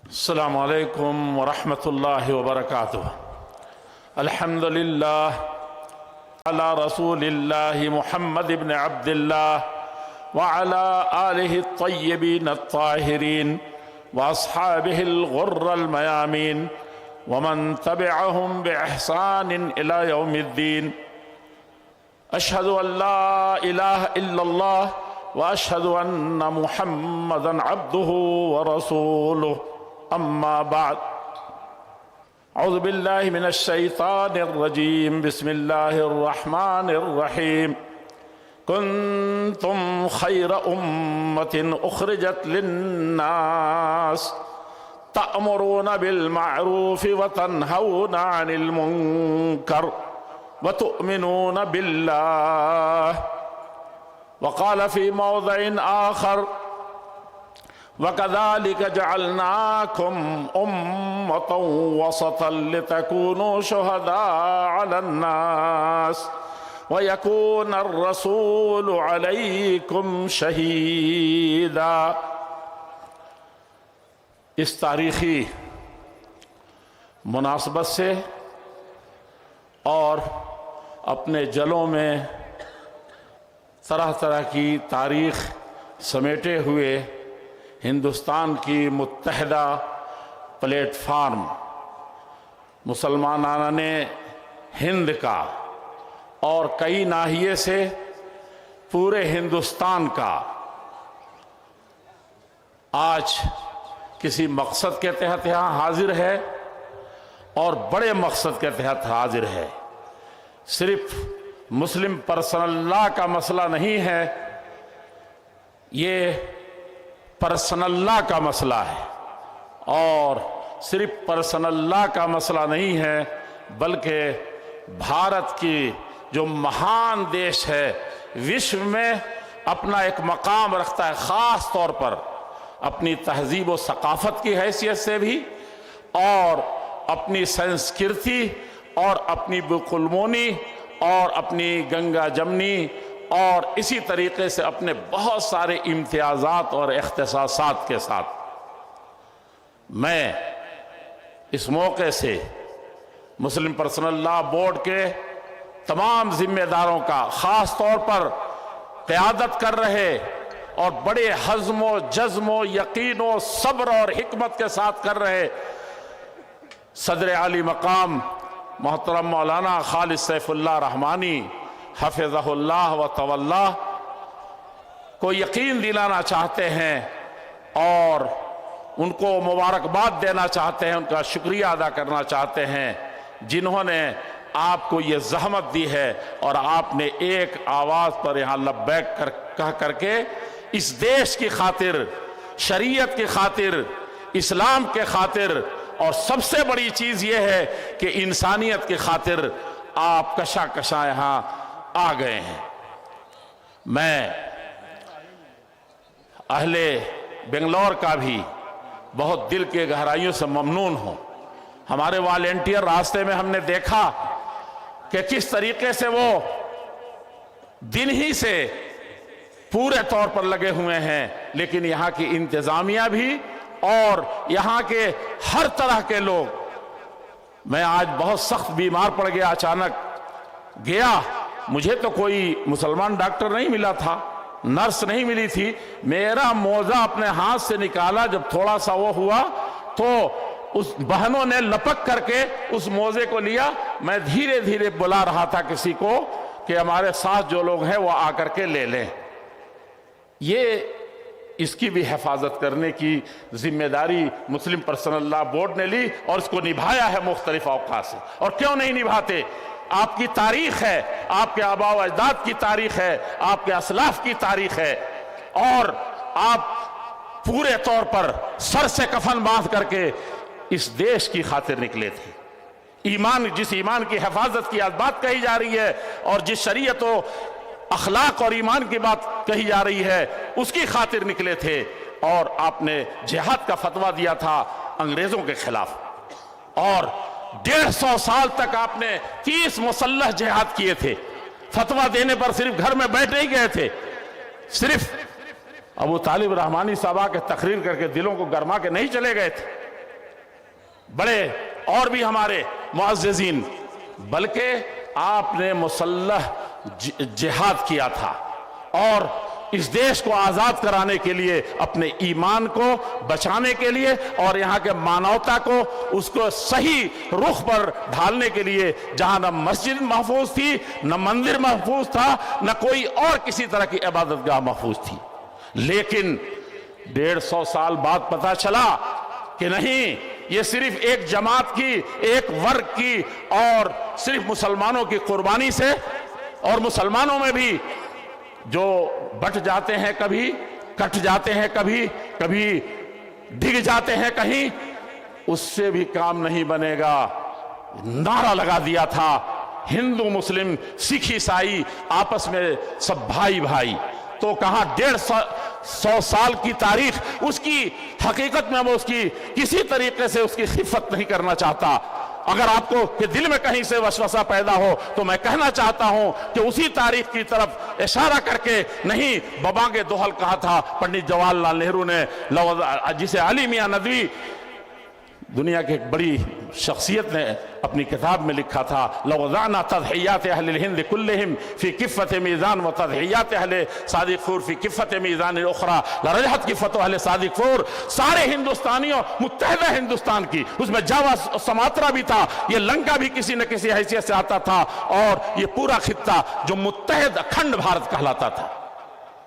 السلام علیکم ورحمۃ اللہ وبرکاتہ۔ الحمد للہ علی رسول اللہ محمد بن عبد اللہ وعلی آلہ الطیبین الطاہرین واصحابہ الغر المیامین ومن تبعہم بإحسان الی یوم الدین۔ اشہد ان لا الہ الا اللہ واشہد ان محمدا عبدہ ورسولہ۔ اما بعد، اعوذ باللہ من الشیطان الرجیم، بسم اللہ الرحمن الرحیم۔ کنتم خیر امت اخرجت للناس تأمرون بالمعروف وتنہون عن المنکر وتؤمنون باللہ۔ وقال في موضع آخر: وَكَذَلِكَ جَعَلْنَاكُمْ أُمَّةً وَسَطًا لِتَكُونُوا شُهَدَاءَ عَلَى النَّاسِ وَيَكُونَ الرَّسُولُ عَلَيْكُمْ شَهِيدًا۔ اس تاریخی مناسبت سے اور اپنے جلوں میں طرح طرح کی تاریخ سمیٹے ہوئے ہندوستان کی متحدہ پلیٹ فارم مسلمانان ہند کا اور کئی ناحیے سے پورے ہندوستان کا آج کسی مقصد کے تحت یہاں حاضر ہے اور بڑے مقصد کے تحت حاضر ہے۔ صرف مسلم پرسنل لا کا مسئلہ نہیں ہے، یہ پرسنل لا کا مسئلہ ہے، اور صرف پرسنل لا کا مسئلہ نہیں ہے بلکہ بھارت کی جو مہان دیش ہے، وشو میں اپنا ایک مقام رکھتا ہے، خاص طور پر اپنی تہذیب و ثقافت کی حیثیت سے بھی، اور اپنی سنسکرتی اور اپنی بکلمونی اور اپنی گنگا جمنی اور اسی طریقے سے اپنے بہت سارے امتیازات اور اختصاصات کے ساتھ۔ میں اس موقع سے مسلم پرسنل لا بورڈ کے تمام ذمہ داروں کا، خاص طور پر قیادت کر رہے اور بڑے حزم و جزم و یقین و صبر اور حکمت کے ساتھ کر رہے صدر عالی مقام محترم مولانا خالد سیف اللہ رحمانی حفظہ اللہ و تولا کو یقین دلانا چاہتے ہیں اور ان کو مبارکباد دینا چاہتے ہیں، ان کا شکریہ ادا کرنا چاہتے ہیں جنہوں نے آپ کو یہ زحمت دی ہے اور آپ نے ایک آواز پر یہاں لبیک کہہ کر کے اس دیش کی خاطر، شریعت کی خاطر، اسلام کے خاطر، اور سب سے بڑی چیز یہ ہے کہ انسانیت کی خاطر آپ کشا کشا یہاں آ گئے ہیں۔ میں اہل بنگلور کا بھی بہت دل کے گہرائیوں سے ممنون ہوں۔ ہمارے والنٹیئر راستے میں ہم نے دیکھا کہ کس طریقے سے وہ دن ہی سے پورے طور پر لگے ہوئے ہیں، لیکن یہاں کی انتظامیہ بھی اور یہاں کے ہر طرح کے لوگ۔ میں آج بہت سخت بیمار پڑ گیا، اچانک گیا، مجھے تو کوئی مسلمان ڈاکٹر نہیں ملا تھا، نرس نہیں ملی تھی، میرا موزہ اپنے ہاتھ سے نکالا، جب تھوڑا سا وہ ہوا تو اس بہنوں نے لپک کر کے اس موزے کو لیا۔ میں دھیرے دھیرے بلا رہا تھا کسی کو کہ ہمارے ساتھ جو لوگ ہیں وہ آ کر کے لے لیں۔ یہ اس کی بھی حفاظت کرنے کی ذمہ داری مسلم پرسنل لا بورڈ نے لی اور اس کو نبھایا ہے مختلف اوقات سے۔ اور کیوں نہیں نبھاتے؟ آپ کی تاریخ ہے، آپ کے آباء و اجداد کی تاریخ ہے، آپ کے اسلاف کی تاریخ ہے، اور آپ پورے طور پر سر سے کفن باندھ کر کے اس دیش کی خاطر نکلے تھے۔ ایمان، جس ایمان کی حفاظت کی بات کہی جا رہی ہے اور جس شریعت و اخلاق اور ایمان کی بات کہی جا رہی ہے، اس کی خاطر نکلے تھے، اور آپ نے جہاد کا فتویٰ دیا تھا انگریزوں کے خلاف، اور 150 سال تک آپ نے 30 مسلح جہاد کیے تھے۔ فتویٰ دینے پر صرف گھر میں بیٹھ نہیں گئے تھے، صرف ابو طالب رحمانی صاحبہ کے تقریر کر کے دلوں کو گرما کے نہیں چلے گئے تھے، बड़े और भी हमारे मुअज़्ज़िज़ीन, बल्कि आपने मुसल्लह जिहाद किया था और इस देश को आज़ाद कराने के लिए, अपने ईमान को बचाने के लिए और यहाँ के मानवता को उसको सही रुख पर ढालने के लिए, जहाँ न मस्जिद महफूज थी, न मंदिर महफूज था, न कोई और किसी तरह की इबादतगाह महफूज थी। लेकिन 150 साल बाद पता चला कि नहीं, ये सिर्फ एक जमात की, एक वर्ग की और सिर्फ मुसलमानों की कुर्बानी से, और मुसलमानों में भी जो बट जाते हैं, कभी कट जाते हैं, कभी डिग जाते हैं कहीं, उससे भी काम नहीं बनेगा। नारा लगा दिया था, हिंदू मुस्लिम सिख ईसाई आपस में सब भाई भाई। तो कहां 150 साल की तारीख, उसकी हकीकत में वो उसकी किसी तरीके से उसकी खिफत नहीं करना चाहता। अगर आपको कि दिल में कहीं से वसवसा पैदा हो तो मैं कहना चाहता हूं कि उसी तारीख की तरफ इशारा करके, नहीं, बबांगे दोहल कहा था पंडित जवाहरलाल नेहरू ने, जिसे अली मियां नदवी, दुनिया की एक बड़ी शख्सियत ने अपनी किताब में लिखा था, लवज़ाना तज़हियात अहलिल हिंद कुल्लिहिम फी किफ़्फ़त मीज़ान व तज़हियात अहले सादिक़फूर फी किफ़्फ़त मीज़ान उख़रा लरजहत किफ़्फ़त अहले सादिक़फूर। सारे हिंदुस्तानियों, मुत्तहिदा हिंदुस्तान की, उसमें जावा समात्रा भी था, ये लंका भी किसी न किसी हैसियत से आता था, और ये पूरा खित्ता जो मुत्तहिद अखंड भारत कहलाता था।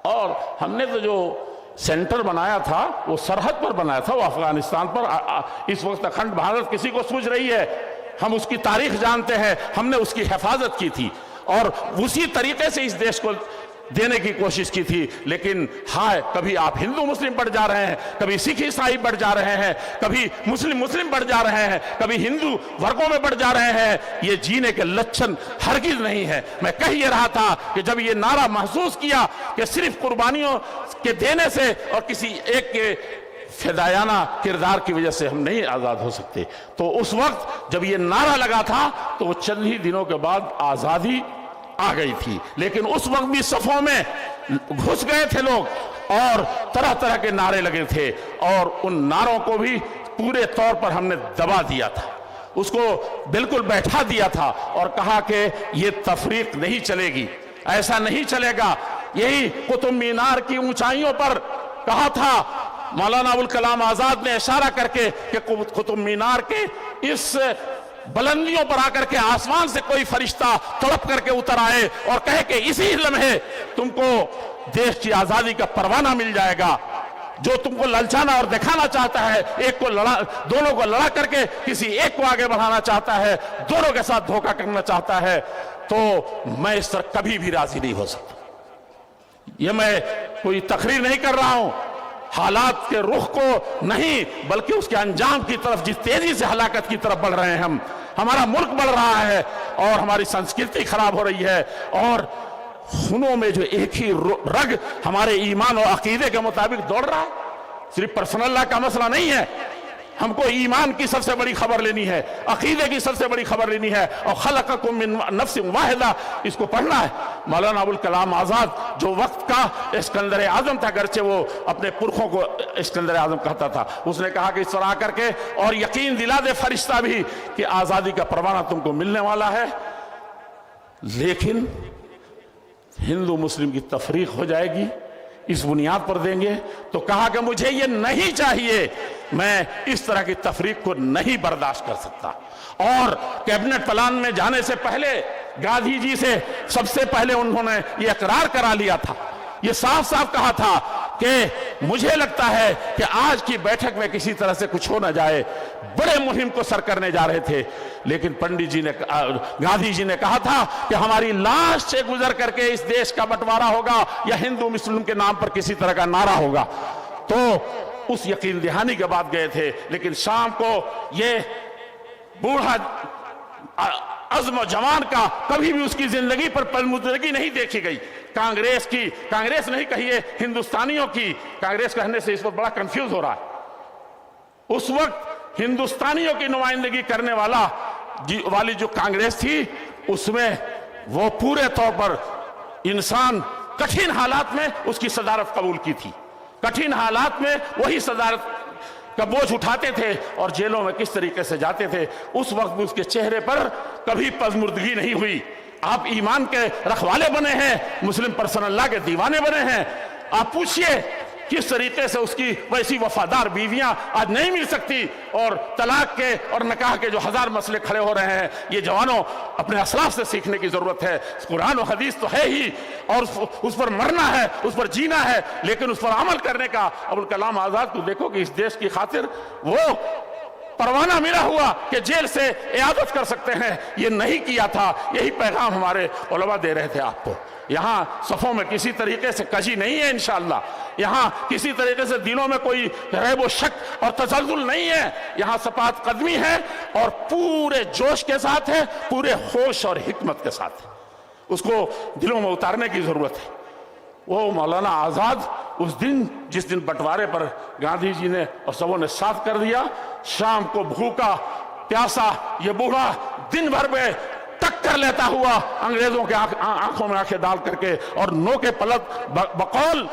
और हमने तो जो सेंटर बनाया था वो सरहद पर बनाया था, वो अफगानिस्तान पर। इस वक्त अखंड भारत किसी को सूझ रही है, हम उसकी तारीख जानते हैं, हमने उसकी हिफाजत की थी और उसी तरीके से इस देश को देने की कोशिश की थी। लेकिन हाय, कभी आप हिंदू मुस्लिम बढ़ जा रहे हैं, कभी सिख ईसाई बढ़ जा रहे हैं, कभी मुस्लिम मुस्लिम बढ़ जा रहे हैं, कभी हिंदू वर्गों में बढ़ जा रहे हैं। ये जीने के लक्षण हरगिज नहीं है। मैं कह ये रहा था कि जब ये नारा महसूस किया कि सिर्फ कुर्बानियों के देने से और किसी एक के फिदायाना किरदार की वजह से हम नहीं आज़ाद हो सकते, तो उस वक्त जब ये नारा लगा था तो वो चंद ही दिनों के बाद आज़ादी आ गई थी। लेकिन उस वक्त भी सफों में घुस गए थे लोग और तरह तरह के नारे लगे थे, और उन नारों को भी पूरे तौर पर हमने दबा दिया था, उसको बिल्कुल बैठा दिया था और कहा कि ये तफरीक नहीं चलेगी, ऐसा नहीं चलेगा। यही कुतुब मीनार की ऊंचाइयों पर कहा था मौलाना अबुल कलाम आजाद ने, इशारा करके कि कुतुब मीनार के इस बुलंदियों पर आकर के आसमान से कोई फरिश्ता तड़प करके उतर आए और कहे कि इसी लम्हे तुमको देश की आजादी का परवाना मिल जाएगा। जो तुमको ललचाना और दिखाना चाहता है, एक को लड़ा, दोनों को लड़ा करके किसी एक को आगे बढ़ाना चाहता है, दोनों के साथ धोखा करना चाहता है, तो मैं इस तरह कभी भी राजी नहीं हो सकता। ये मैं कोई तकरीर नहीं कर रहा हूं, हालात के रुख को नहीं, बल्कि उसके अंजाम की तरफ जिस तेजी से हलाकत की तरफ बढ़ रहे हैं हम, हमारा मुल्क बढ़ रहा है और हमारी संस्कृति खराब हो रही है, और खूनों में जो एक ही रग हमारे ईमान और अकीदे के मुताबिक दौड़ रहा है। सिर्फ पर्सनल लॉ का मसला नहीं है, हमको ईमान की सबसे बड़ी खबर लेनी है, अकीदे की सबसे बड़ी खबर लेनी है, और खलक़कुम मिन नफ्सिन वाहिदा, इसको पढ़ना है। मौलाना अबुल कलाम आज़ाद जो वक्त का इस्कंदर आज़म था, गर्चे वो अपने पुरखों को इस्कंदर आज़म कहता था, उसने कहा कि इस तरह करके और यकीन दिला दे फरिश्ता भी कि आज़ादी का परवाना तुमको मिलने वाला है, लेकिन हिंदू मुस्लिम की तफरीक हो जाएगी, इस बुनियाद पर देंगे। तो कहा कि मुझे ये नहीं चाहिए, मैं इस तरह की तफरीक को नहीं बर्दाश्त कर सकता। और कैबिनेट प्लान में जाने से पहले गांधी जी से सबसे पहले उन्होंने ये इकरार करा लिया था, ये साफ साफ कहा था कि मुझे लगता है कि आज की बैठक में किसी तरह से कुछ हो ना जाए। बड़े मुहिम को सर करने जा रहे थे, लेकिन पंडित जी ने, गांधी जी ने कहा था कि हमारी लाश से गुजर करके इस देश का बंटवारा होगा या हिंदू मुस्लिम के नाम पर किसी तरह का नारा होगा। तो उस यकीन दहानी के बाद गए थे, लेकिन शाम को ये बूढ़ा अज़्म जवान का कभी भी उसकी जिंदगी पर पलमुद्दगी नहीं देखी गई। कांग्रेस की, कांग्रेस नहीं कहिए हिंदुस्तानियों की, कांग्रेस कहने से इस वक्त बड़ा कंफ्यूज हो रहा है। उस वक्त हिंदुस्तानियों की नुमाइंदगी करने वाली जो कांग्रेस थी, उसमें वो पूरे तौर पर इंसान कठिन हालात में उसकी सदारत कबूल की थी, कठिन हालात में वही सदारत کا बोझ उठाते थे और जेलों में किस तरीके से जाते थे, उस वक्त भी उसके चेहरे पर कभी पजमुर्दगी नहीं हुई। आप ईमान के रखवाले बने हैं, मुस्लिम पर्सन अल्लाह के दीवाने बने हैं। आप पूछिए किस तरीके से उसकी वैसी वफादार बीवियां आज नहीं मिल सकती, और तलाक के और निकाह के जो हजार मसले खड़े हो रहे हैं, ये जवानों अपने असलाफ से सीखने की जरूरत है। कुरान और हदीस तो है ही, और उस पर मरना है, उस पर जीना है, लेकिन उस पर अमल करने का। अबुल कलाम आजाद को देखो कि इस देश की खातिर वो परवाना मिला हुआ कि जेल से इयादत कर सकते हैं, ये नहीं किया था। यही पैगाम हमारे उलमा दे रहे थे आपको। यहाँ सफ़ों में किसी तरीके से कजी नहीं है इंशाअल्लाह, यहाँ किसी तरीके से दिलों में कोई रैब व शक और तसल्जुल नहीं है। यहाँ सपात कदमी है और पूरे जोश के साथ है, पूरे होश और हिकमत के साथ है। उसको दिलों में उतारने की जरूरत है। वो मौलाना आज़ाद उस दिन, जिस दिन बंटवारे पर गांधी जी ने और सबों ने साथ कर दिया, शाम को भूखा प्यासा ये बूढ़ा दिन भर में टक्कर लेता हुआ अंग्रेजों के आंखों में आंखें डाल करके, और नो के पलट बकौल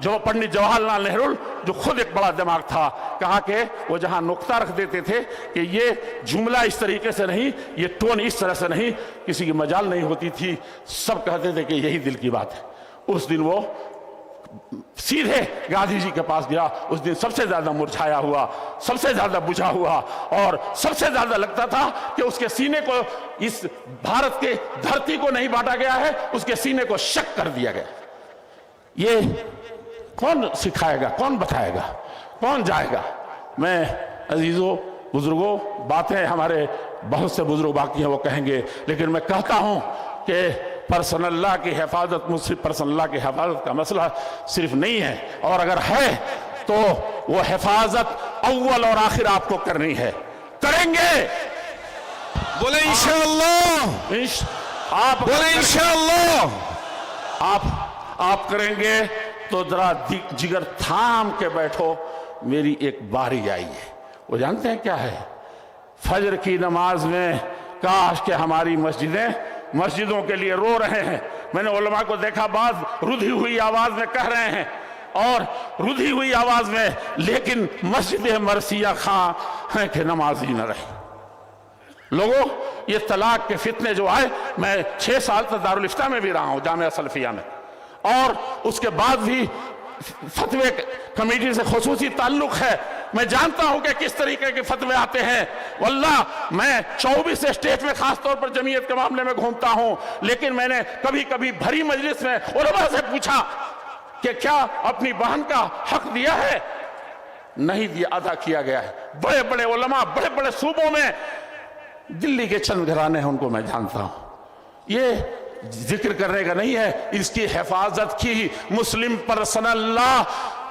जो पंडित जवाहरलाल नेहरू, जो खुद एक बड़ा दिमाग था, कहा कि वो जहां नुक्ता रख देते थे कि ये जुमला इस तरीके से नहीं, ये टोन इस तरह से नहीं, किसी की मजाल नहीं होती थी, सब कहते थे कि यही दिल की बात है। उस दिन वो सीधे गांधी जी के पास गया। उस दिन सबसे ज्यादा मुरझाया हुआ, सबसे ज्यादा बुझा हुआ, और सबसे ज्यादा लगता था कि उसके सीने को, इस भारत के धरती को नहीं बांटा गया है, उसके सीने को शक कर दिया गया। ये कौन सिखाएगा, कौन बताएगा, कौन जाएगा? मैं अजीजों बुजुर्गों, बातें हमारे बहुत से बुजुर्ग बाकी हैं, वो कहेंगे, लेकिन मैं कहता हूं कि पर्सन अल्लाह की हिफाजत, मुस्लिम पर्सन अल्लाह की हिफाजत का मसला सिर्फ नहीं है, और अगर है तो वो हिफाजत अव्वल और आखिर आपको करनी है। करेंगे, बोले इंशाअल्लाह, आप बोले इंशाअल्लाह, आप करेंगे तो जरा जिगर थाम के बैठो, मेरी एक बारी आई है। वो जानते हैं क्या है? फजर की नमाज में काश के हमारी मस्जिदों के लिए रो रहे हैं। मैंने उलमा को देखा, बाद रुधी हुई आवाज में कह रहे हैं, और रुधी हुई आवाज में, लेकिन मस्जिद मरसिया खां है कि नमाज ही न रही। लोगों, ये तलाक के फितने जो आए, मैं 6 साल तक दारुल इफ्ता में भी रहा हूं, जामिया सलफिया में, और उसके बाद भी फतवे कमेटी से खुसूसी ताल्लुक है। मैं जानता हूं कि किस तरीके के फतवे आते हैं। वल्लाह मैं 24 स्टेट में खास तौर पर जमीयत के मामले में घूमता हूं, लेकिन मैंने कभी कभी भरी मजलिस में उलमा से पूछा कि क्या अपनी बहन का हक दिया है? नहीं दिया, अदा किया गया है। बड़े बड़े उलमा, बड़े बड़े सूबों में, दिल्ली के चंद घराने हैं, उनको मैं जानता हूं। ये जिक्र करने का नहीं है, इसकी हिफाजत की मुस्लिम पर्सनल लॉ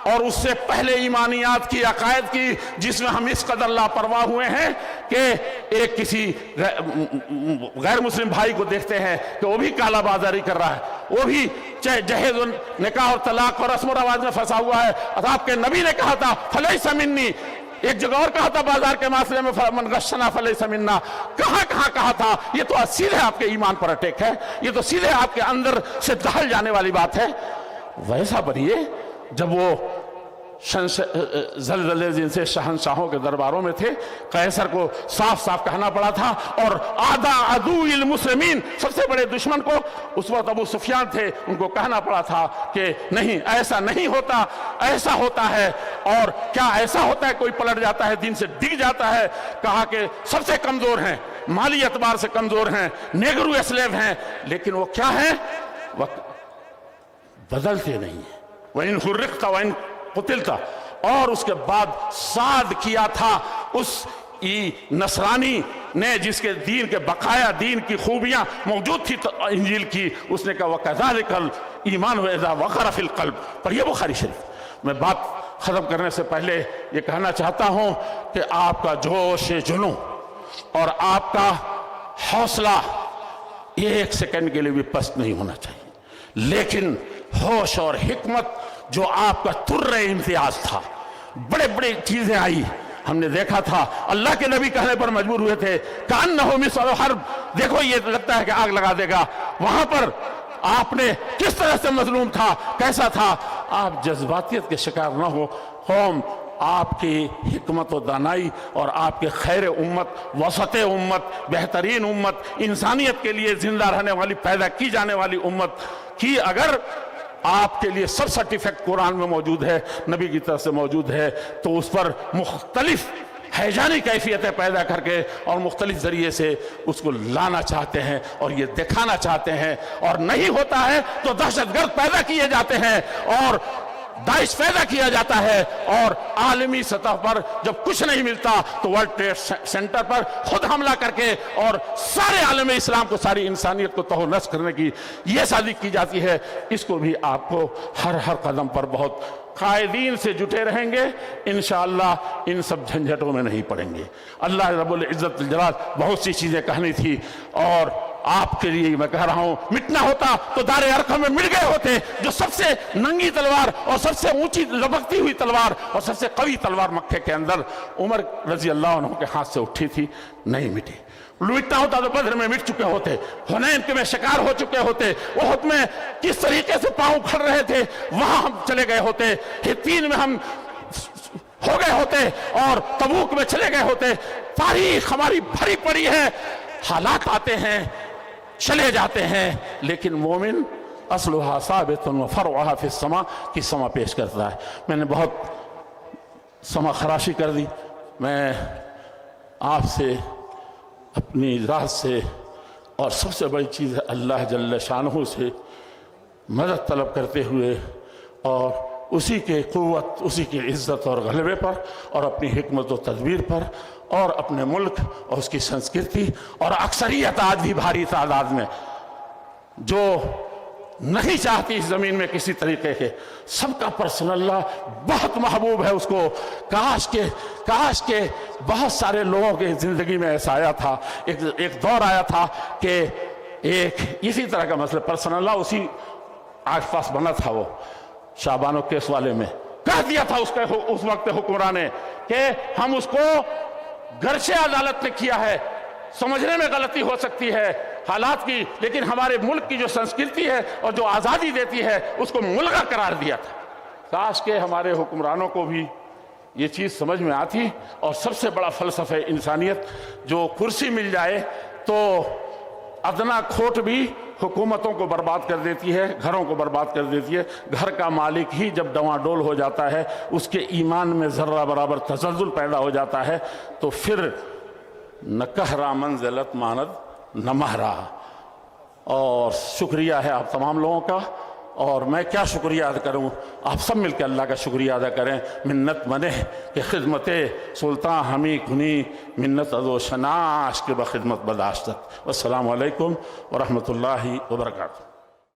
और उससे पहले ईमानियात की, अकायद की, जिसमें हम इस कदर लापरवाह हुए हैं कि एक किसी गैर मुस्लिम भाई को देखते हैं कि वो भी काला बाजारी कर रहा है, वो भी जहेज निकाह और तलाक और रस्म रवाज में फंसा हुआ है। आपके नबी ने कहा था फलैसा मिन्नी, एक जगह और कहा था बाजार के मासले में मन गश्शना फलैसा मिन्ना। कहां कहां कहा था? ये तो सीधे आपके ईमान पर अटैक है, ये तो सीधे आपके अंदर से दहल जाने वाली बात है। वैसा बनिए जब वो ज़लज़ले जिनसे शहनशाहों के दरबारों में थे, कैसर को साफ साफ कहना पड़ा था, और आदा अदुल मुस्लिमीन, सबसे बड़े दुश्मन को उस वक्त अबू सुफियान थे, उनको कहना पड़ा था कि नहीं, ऐसा नहीं होता, ऐसा होता है। और क्या ऐसा होता है? कोई पलट जाता है, दिन से डिग जाता है। कहा कि सबसे कमजोर हैं, माली एतबार से कमजोर हैं, नेगरू एस्लेव हैं, लेकिन वो क्या है? वह बदलते नहीं है। वह इन हुर्रिक़्ता व इन कुतिलता। और उसके बाद साद किया था उस नसरानी ने, जिसके दीन के बकाया दीन की खूबियां मौजूद थी तो इंजील की, उसने कहा वकज़ालिकल ईमान व इज़ा वक़अ फ़िल क़ल्ब। पर ये बुखारी शरीफ। मैं बात खत्म करने से पहले ये कहना चाहता हूं कि आपका जोश जुनून और आपका हौसला ये एक सेकंड के लिए भी पस्त नहीं होना चाहिए, लेकिन होश और हिकमत जो आपका तुर्रे इम्तियाज था। बड़े बड़े चीजें आई, हमने देखा था, अल्लाह के नबी कहने पर मजबूर हुए थे, कान्नहु मिस्ल हर्ब, देखो ये लगता है कि आग लगा देगा। वहां पर आपने किस तरह से मजलूम था, कैसा था? आप जज्बातियत के शिकार न हो। कौम آپ کی حکمت و دانائی اور آپ کے خیر امت، وسط امت، بہترین امت، انسانیت کے لیے زندہ رہنے والی، پیدا کی جانے والی امت کی اگر آپ کے لیے سب سرٹیفکیٹ قرآن میں موجود ہے، نبی کی طرف سے موجود ہے، تو اس پر مختلف ہیجانی کیفیتیں پیدا کر کے اور مختلف ذریعے سے اس کو لانا چاہتے ہیں اور یہ دکھانا چاہتے ہیں، اور نہیں ہوتا ہے تو دہشت گرد پیدا کیے جاتے ہیں اور داعش پیدا کیا جاتا ہے، اور عالمی سطح پر جب کچھ نہیں ملتا تو ورلڈ ٹریڈ سینٹر پر خود حملہ کر کے اور سارے عالم اسلام کو، ساری انسانیت کو تہو نشر کرنے کی یہ سازش کی جاتی ہے۔ اس کو بھی آپ کو ہر قدم پر بہت قائدین سے جٹے رہیں گے، انشاءاللہ ان سب جھنجھٹوں میں نہیں پڑیں گے۔ اللہ رب العزت الجلال بہت سی چیزیں کہنی تھی، اور آپ کے لیے میں کہہ رہا ہوں، مٹنا ہوتا تو دار ارقم میں مٹ گئے ہوتے، جو سب سے ننگی تلوار اور سب سے اونچی لبکتی ہوئی تلوار اور سب سے قوی تلوار مکے کے اندر عمر رضی اللہ عنہ کے ہاتھ سے اٹھی تھی، نہیں مٹی۔ مٹنا ہوتا تو بدر میں مٹ چکے ہوتے، حنین کے میں شکار ہو چکے ہوتے، احد میں کس طریقے سے پاؤں کھڑ رہے تھے وہاں ہم چلے گئے ہوتے، حطین میں ہم ہو گئے ہوتے، اور تبوک میں چلے گئے ہوتے۔ تاریخ ہماری بھری پڑی ہے، حالات آتے ہیں چلے جاتے ہیں، لیکن مومن اصلها ثابت وفرعها فی السماء کی سما پیش کرتا ہے۔ میں نے بہت سما خراشی کر دی، میں آپ سے اپنی ذات سے اور سب سے بڑی چیز ہے اللہ جل شانہ سے مدد طلب کرتے ہوئے، اور اسی کے قوت، اسی کی عزت اور غلبے پر، اور اپنی حکمت و تدبیر پر، اور اپنے ملک اور اس کی سنسکرتی، اور اکثریت آج بھی بھاری تعداد میں جو نہیں چاہتی اس زمین میں کسی طریقے کے، سب کا پرسنل اللہ بہت محبوب ہے اس کو۔ کاش کے بہت سارے لوگوں کے زندگی میں ایسا آیا تھا، ایک دور آیا تھا کہ ایک اسی طرح کا مسئلہ پرسنل اللہ اسی آس پاس بنا تھا، وہ شعبانو کیس والے میں کہہ دیا تھا اس وقت حکمران نے کہ ہم اس کو گرچہ عدالت نے کیا ہے، سمجھنے میں غلطی ہو سکتی ہے حالات کی، لیکن ہمارے ملک کی جو سنسکرتی ہے اور جو آزادی دیتی ہے اس کو ملغا قرار دیا تھا۔ کاش کہ ہمارے حکمرانوں کو بھی یہ چیز سمجھ میں آتی، اور سب سے بڑا فلسفہ انسانیت، جو کرسی مل جائے تو ادنا کھوٹ بھی حکومتوں کو برباد کر دیتی ہے، گھروں کو برباد کر دیتی ہے۔ گھر کا مالک ہی جب ڈواڈول ہو جاتا ہے، اس کے ایمان میں ذرہ برابر تزلزل پیدا ہو جاتا ہے، تو پھر نہ کہرا منزلت ماند نہ مہرا۔ اور شکریہ ہے آپ تمام لوگوں کا، اور میں کیا شکریہ ادا کروں، آپ سب مل کے اللہ کا شکریہ ادا کریں۔ منت منہ کہ خدمت سلطان ہمیں کنی، منت ازو شناش کے بخدمت بداشتت۔ والسلام علیکم ورحمۃ اللہ وبرکاتہ۔